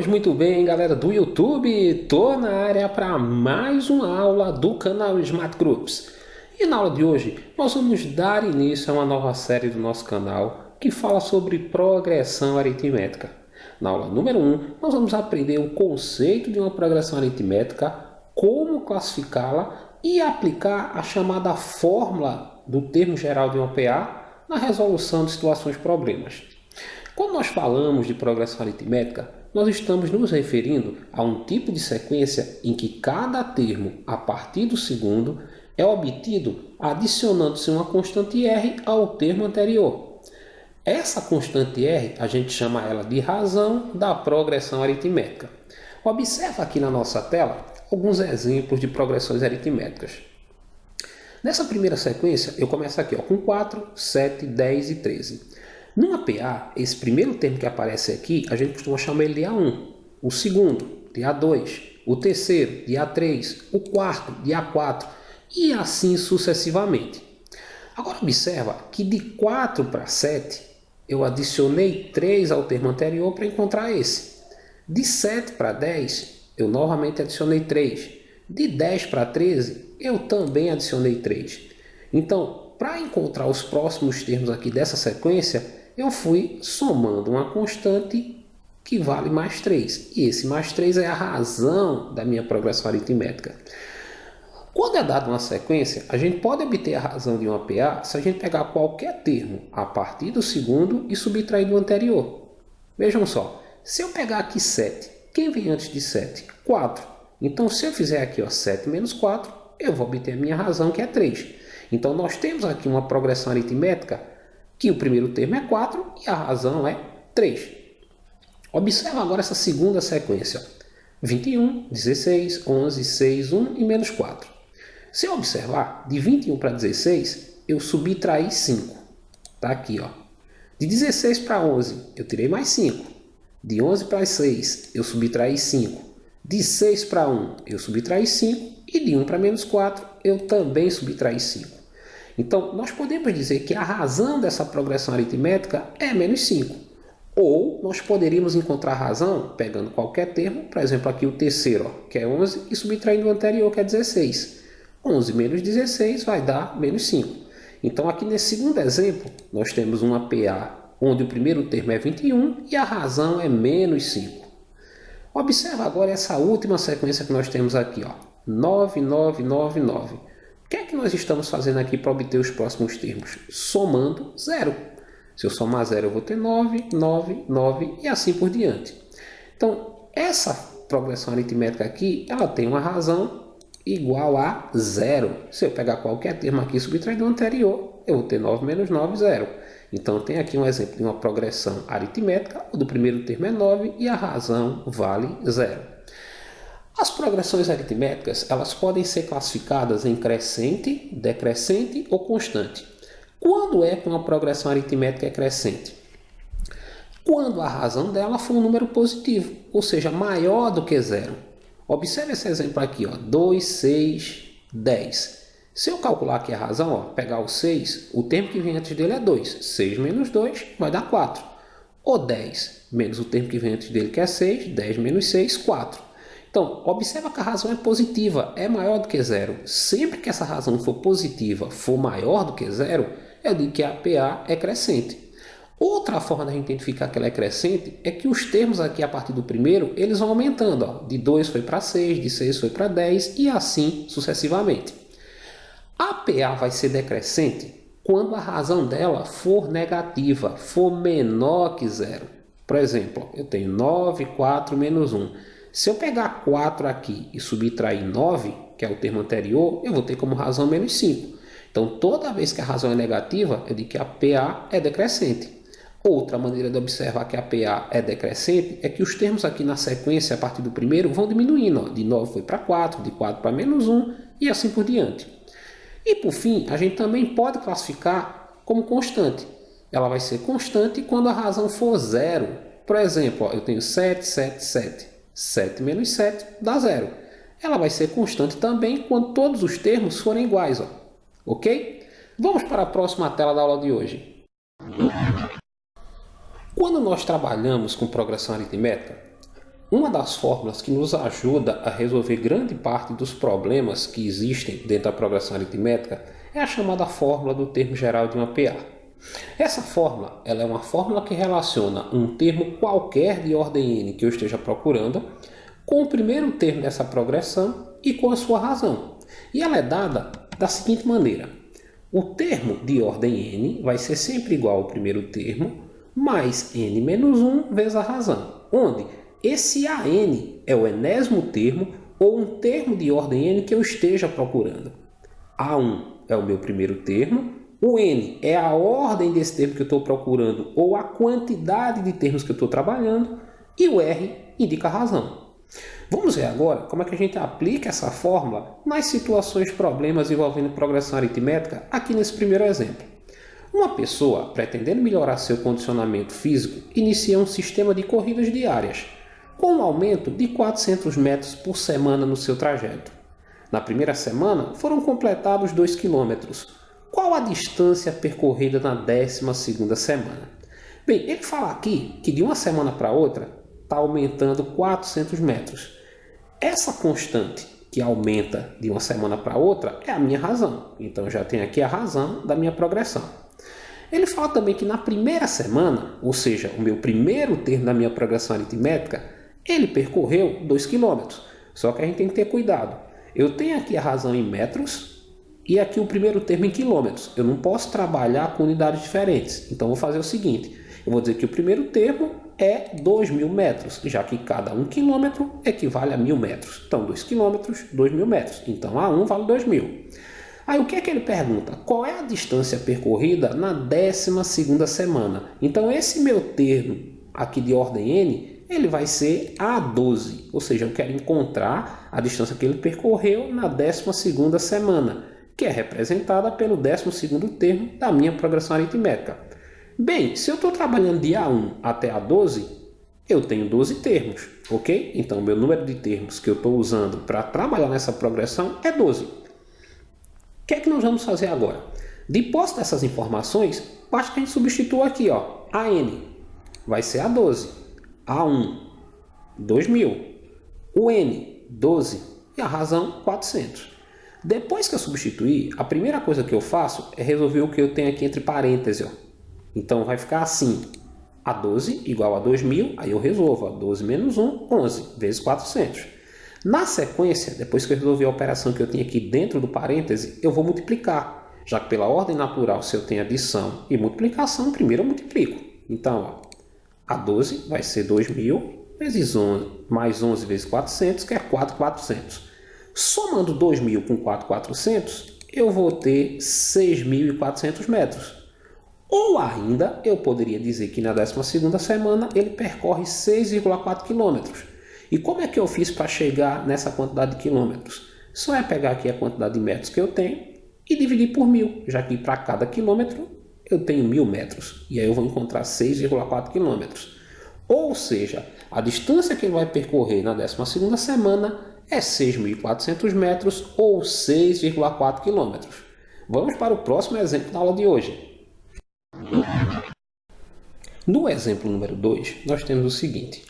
Pois muito bem, galera do YouTube, tô na área para mais uma aula do canal Smart Groups. E na aula de hoje nós vamos dar início a uma nova série do nosso canal que fala sobre progressão aritmética. Na aula número 1, nós vamos aprender o conceito de uma progressão aritmética, como classificá-la e aplicar a chamada fórmula do termo geral de uma PA na resolução de situações de problemas. Quando nós falamos de progressão aritmética, nós estamos nos referindo a um tipo de sequência em que cada termo, a partir do segundo, é obtido adicionando-se uma constante R ao termo anterior. Essa constante R, a gente chama ela de razão da progressão aritmética. Observa aqui na nossa tela alguns exemplos de progressões aritméticas. Nessa primeira sequência, eu começo aqui com 4, 7, 10 e 13. Numa PA, esse primeiro termo que aparece aqui, a gente costuma chamar ele de A1, o segundo de A2, o terceiro de A3, o quarto de A4 e assim sucessivamente. Agora observa que de 4 para 7, eu adicionei 3 ao termo anterior para encontrar esse. De 7 para 10, eu novamente adicionei 3. De 10 para 13, eu também adicionei 3. Então, para encontrar os próximos termos aqui dessa sequência, eu fui somando uma constante que vale mais 3. E esse mais 3 é a razão da minha progressão aritmética. Quando é dada uma sequência, a gente pode obter a razão de uma PA se a gente pegar qualquer termo a partir do segundo e subtrair do anterior. Vejam só, se eu pegar aqui 7, quem vem antes de 7? 4. Então, se eu fizer aqui 7 menos 4, eu vou obter a minha razão, que é 3. Então, nós temos aqui uma progressão aritmética que o primeiro termo é 4 e a razão é 3. Observa agora essa segunda sequência. 21, 16, 11, 6, 1 e menos 4. Se eu observar, de 21 para 16, eu subtraí 5. Está aqui, ó. De 16 para 11, eu tirei mais 5. De 11 para 6, eu subtraí 5. De 6 para 1, eu subtraí 5. E de 1 para menos 4, eu também subtraí 5. Então, nós podemos dizer que a razão dessa progressão aritmética é menos 5. Ou nós poderíamos encontrar a razão pegando qualquer termo, por exemplo, aqui o terceiro, que é 11, e subtraindo o anterior, que é 16. 11 menos 16 vai dar menos 5. Então, aqui nesse segundo exemplo, nós temos uma PA onde o primeiro termo é 21 e a razão é menos 5. Observa agora essa última sequência que nós temos aqui, ó, 9, 9, 9, 9. O que é que nós estamos fazendo aqui para obter os próximos termos? Somando 0. Se eu somar 0, eu vou ter 9, 9, 9 e assim por diante. Então, essa progressão aritmética aqui, ela tem uma razão igual a 0. Se eu pegar qualquer termo aqui e subtrair do anterior, eu vou ter 9 menos 9, 0. Então, tem aqui um exemplo de uma progressão aritmética. O do primeiro termo é 9 e a razão vale 0. As progressões aritméticas, elas podem ser classificadas em crescente, decrescente ou constante. Quando é que uma progressão aritmética é crescente? Quando a razão dela for um número positivo, ou seja, maior do que 0. Observe esse exemplo aqui, ó, 2, 6, 10. Se eu calcular aqui a razão, ó, pegar o 6, o termo que vem antes dele é 2. 6 menos 2 vai dar 4. Ou 10 menos o termo que vem antes dele, que é 6. 10 menos 6, 4. Então, observa que a razão é positiva, é maior do que 0. Sempre que essa razão for positiva, for maior do que 0, eu digo que a PA é crescente. Outra forma de a gente identificar que ela é crescente é que os termos aqui a partir do primeiro, eles vão aumentando. Ó. De 2 foi para 6, de 6 foi para 10 e assim sucessivamente. A PA vai ser decrescente quando a razão dela for negativa, for menor que 0. Por exemplo, eu tenho 9, 4, menos 1. Se eu pegar 4 aqui e subtrair 9, que é o termo anterior, eu vou ter como razão menos 5. Então, toda vez que a razão é negativa, eu digo que a PA é decrescente. Outra maneira de observar que a PA é decrescente é que os termos aqui na sequência, a partir do primeiro, vão diminuindo. Ó. De 9 foi para 4, de 4 para menos 1 e assim por diante. E, por fim, a gente também pode classificar como constante. Ela vai ser constante quando a razão for 0. Por exemplo, ó, eu tenho 7, 7, 7. 7 menos 7 dá 0. Ela vai ser constante também quando todos os termos forem iguais. Ó. Ok? Vamos para a próxima tela da aula de hoje. Quando nós trabalhamos com progressão aritmética, Uma das fórmulas que nos ajuda a resolver grande parte dos problemas que existem dentro da progressão aritmética é a chamada fórmula do termo geral de uma PA. Essa fórmula ela é uma fórmula que relaciona um termo qualquer de ordem n que eu esteja procurando com o primeiro termo dessa progressão e com a sua razão. E ela é dada da seguinte maneira. O termo de ordem n vai ser sempre igual ao primeiro termo mais n menos 1 vezes a razão, onde esse AN é o enésimo termo ou um termo de ordem n que eu esteja procurando. A1 é o meu primeiro termo, o n é a ordem desse termo que eu estou procurando ou a quantidade de termos que eu estou trabalhando e o R indica a razão. Vamos ver agora como é que a gente aplica essa fórmula nas situações de problemas envolvendo progressão aritmética aqui nesse primeiro exemplo. Uma pessoa, pretendendo melhorar seu condicionamento físico, inicia um sistema de corridas diárias, com um aumento de 400 metros por semana no seu trajeto. Na primeira semana, foram completados 2 km. Qual a distância percorrida na 12ª semana? Bem, ele fala aqui que de uma semana para outra está aumentando 400 metros. Essa constante que aumenta de uma semana para outra é a minha razão. Então, eu já tenho aqui a razão da minha progressão. Ele fala também que na primeira semana, ou seja, o meu primeiro termo da minha progressão aritmética, ele percorreu 2 km. Só que a gente tem que ter cuidado. Eu tenho aqui a razão em metros e aqui o primeiro termo em quilômetros. Eu não posso trabalhar com unidades diferentes. Então, vou fazer o seguinte. Eu vou dizer que o primeiro termo é 2.000 metros, já que cada 1 quilômetro equivale a 1.000 metros. Então, 2 quilômetros, 2.000 metros. Então, A1 vale 2.000. Aí, o que é que ele pergunta? Qual é a distância percorrida na 12ª semana? Então, esse meu termo aqui de ordem N, ele vai ser A12, ou seja, eu quero encontrar a distância que ele percorreu na 12ª semana, que é representada pelo 12º termo da minha progressão aritmética. Bem, se eu estou trabalhando de A1 até A12, eu tenho 12 termos, ok? Então, o meu número de termos que eu estou usando para trabalhar nessa progressão é 12. O que é que nós vamos fazer agora? De posse dessas informações, basta que a gente substitua aqui, ó, AN vai ser A12. A1, 2.000, o N, 12 e a razão, 400. Depois que eu substituir, a primeira coisa que eu faço é resolver o que eu tenho aqui entre parênteses. Ó. Então, vai ficar assim, A12 igual a 2.000, aí eu resolvo, ó, 12 menos 1, 11, vezes 400. Na sequência, depois que eu resolver a operação que eu tenho aqui dentro do parêntese, eu vou multiplicar, já que pela ordem natural, se eu tenho adição e multiplicação, primeiro eu multiplico. Então, ó, A12 vai ser 2.000 vezes 11, mais 11 vezes 400, que é 4.400. Somando 2.000 com 4.400, eu vou ter 6.400 metros. Ou ainda, eu poderia dizer que na 12ª semana ele percorre 6,4 km. E como é que eu fiz para chegar nessa quantidade de quilômetros? Só é pegar aqui a quantidade de metros que eu tenho e dividir por 1.000, já que para cada quilômetro eu tenho 1.000 metros. E aí eu vou encontrar 6,4 km. Ou seja, a distância que ele vai percorrer na 12ª semana é 6.400 metros ou 6,4 km. Vamos para o próximo exemplo da aula de hoje. No exemplo número 2, nós temos o seguinte.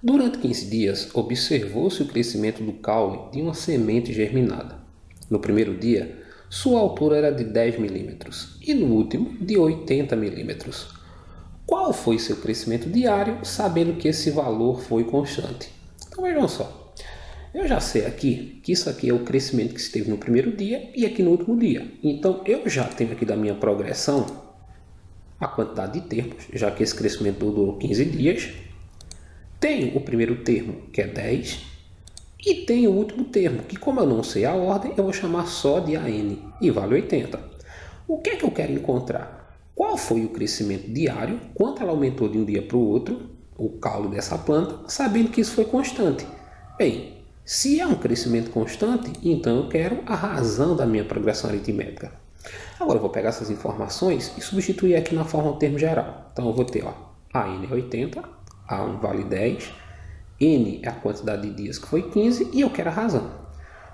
Durante 15 dias, observou-se o crescimento do caule de uma semente germinada. No primeiro dia, sua altura era de 10 milímetros e no último de 80 milímetros. Qual foi seu crescimento diário, sabendo que esse valor foi constante? Então vejam só, eu já sei aqui que isso aqui é o crescimento que esteve no primeiro dia e aqui no último dia. Então eu já tenho aqui da minha progressão a quantidade de termos, já que esse crescimento durou 15 dias. Tenho o primeiro termo, que é 10, e tenho o último termo, que como eu não sei a ordem, eu vou chamar só de AN, e vale 80. O que é que eu quero encontrar? Qual foi o crescimento diário, quanto ela aumentou de um dia para o outro, o caule dessa planta, sabendo que isso foi constante. Bem, se é um crescimento constante, então eu quero a razão da minha progressão aritmética. Agora eu vou pegar essas informações e substituir aqui na forma do termo geral. Então eu vou ter, ó, AN é 80, A1 vale 10, N é a quantidade de dias que foi 15 e eu quero a razão.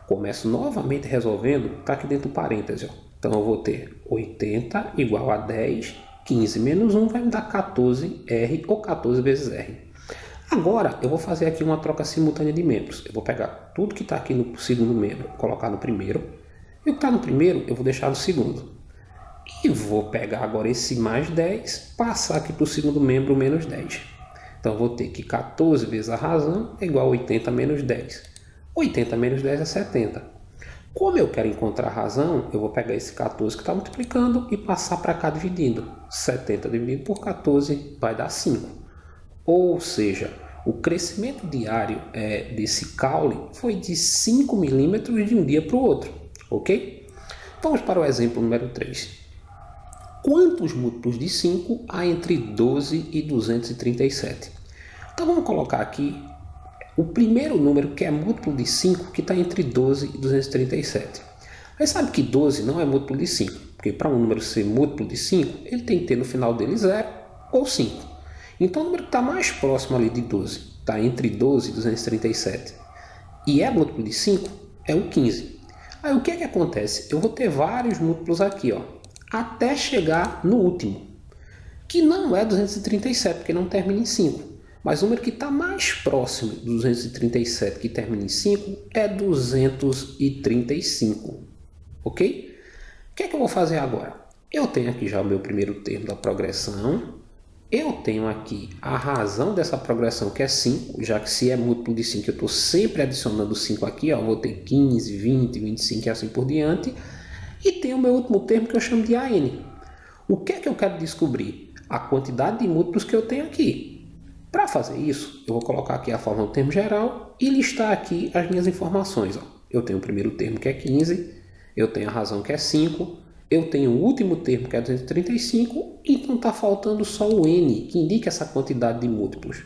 Começo novamente resolvendo, está aqui dentro do parêntese. Ó. Então eu vou ter 80 igual a 10, 15 menos 1 vai me dar 14R ou 14 vezes R. Agora eu vou fazer aqui uma troca simultânea de membros. Eu vou pegar tudo que está aqui no segundo membro, colocar no primeiro. E o que está no primeiro eu vou deixar no segundo. E vou pegar agora esse mais 10, passar aqui para o segundo membro menos 10. Então eu vou ter que 14 vezes a razão é igual a 80 menos 10. 80 menos 10 é 70. Como eu quero encontrar a razão, eu vou pegar esse 14 que está multiplicando e passar para cá dividindo. 70 dividido por 14 vai dar 5. Ou seja, o crescimento diário desse caule foi de 5 milímetros de um dia para o outro, ok? Vamos para o exemplo número 3. Quantos múltiplos de 5 há entre 12 e 237? Então vamos colocar aqui o primeiro número que é múltiplo de 5, que está entre 12 e 237. Mas sabe que 12 não é múltiplo de 5, porque para um número ser múltiplo de 5, ele tem que ter no final dele 0 ou 5. Então o número que está mais próximo ali de 12, está entre 12 e 237, e é múltiplo de 5, é o 15. Aí o que é que acontece? Eu vou ter vários múltiplos aqui, ó, até chegar no último, que não é 237, porque não termina em 5. Mas o número que está mais próximo do 237, que termina em 5, é 235, ok? O que é que eu vou fazer agora? Eu tenho aqui já o meu primeiro termo da progressão. Eu tenho aqui a razão dessa progressão, que é 5, já que se é múltiplo de 5, eu estou sempre adicionando 5 aqui, ó, vou ter 15, 20, 25 e assim por diante. E tem o meu último termo que eu chamo de AN. O que é que eu quero descobrir? A quantidade de múltiplos que eu tenho aqui. Para fazer isso, eu vou colocar aqui a fórmula do termo geral e listar aqui as minhas informações. Ó. Eu tenho o primeiro termo que é 15, eu tenho a razão que é 5, eu tenho o último termo que é 235, então está faltando só o n, que indica essa quantidade de múltiplos.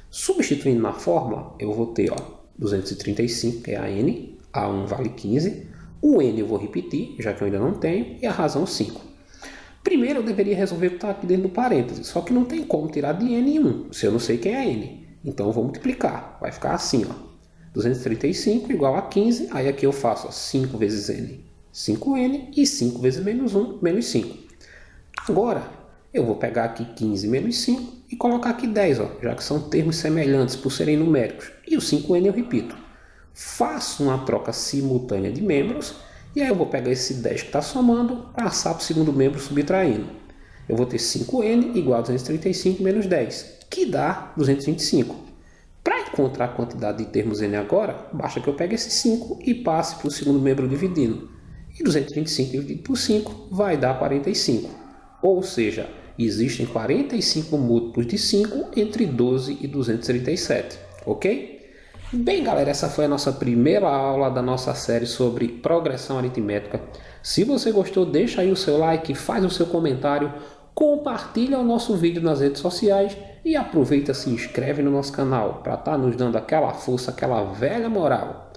Substituindo na fórmula, eu vou ter 235, que é a n, a1 vale 15, o n eu vou repetir, já que eu ainda não tenho, e a razão 5. Primeiro eu deveria resolver o que está aqui dentro do parênteses, só que não tem como tirar de n 1, se eu não sei quem é n. Então eu vou multiplicar, vai ficar assim, 235 igual a 15, aí aqui eu faço 5 vezes n, 5n, e 5 vezes menos 1, menos 5. Agora, eu vou pegar aqui 15 menos 5 e colocar aqui 10, já que são termos semelhantes por serem numéricos. E o 5n eu repito. Faço uma troca simultânea de membros, e aí eu vou pegar esse 10 que está somando, passar para o segundo membro subtraindo. Eu vou ter 5n igual a 235 menos 10, que dá 225. Para encontrar a quantidade de termos n agora, basta que eu pegue esse 5 e passe para o segundo membro dividindo. E 225 dividido por 5 vai dar 45. Ou seja, existem 45 múltiplos de 5 entre 12 e 237. Ok? Bem, galera, essa foi a nossa primeira aula da nossa série sobre progressão aritmética. Se você gostou, deixa aí o seu like, faz o seu comentário, compartilha o nosso vídeo nas redes sociais e aproveita e se inscreve no nosso canal para estar nos dando aquela força, aquela velha moral.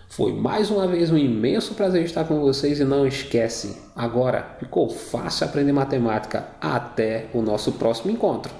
Foi mais uma vez um imenso prazer estar com vocês e não esquece, agora ficou fácil aprender matemática. Até o nosso próximo encontro.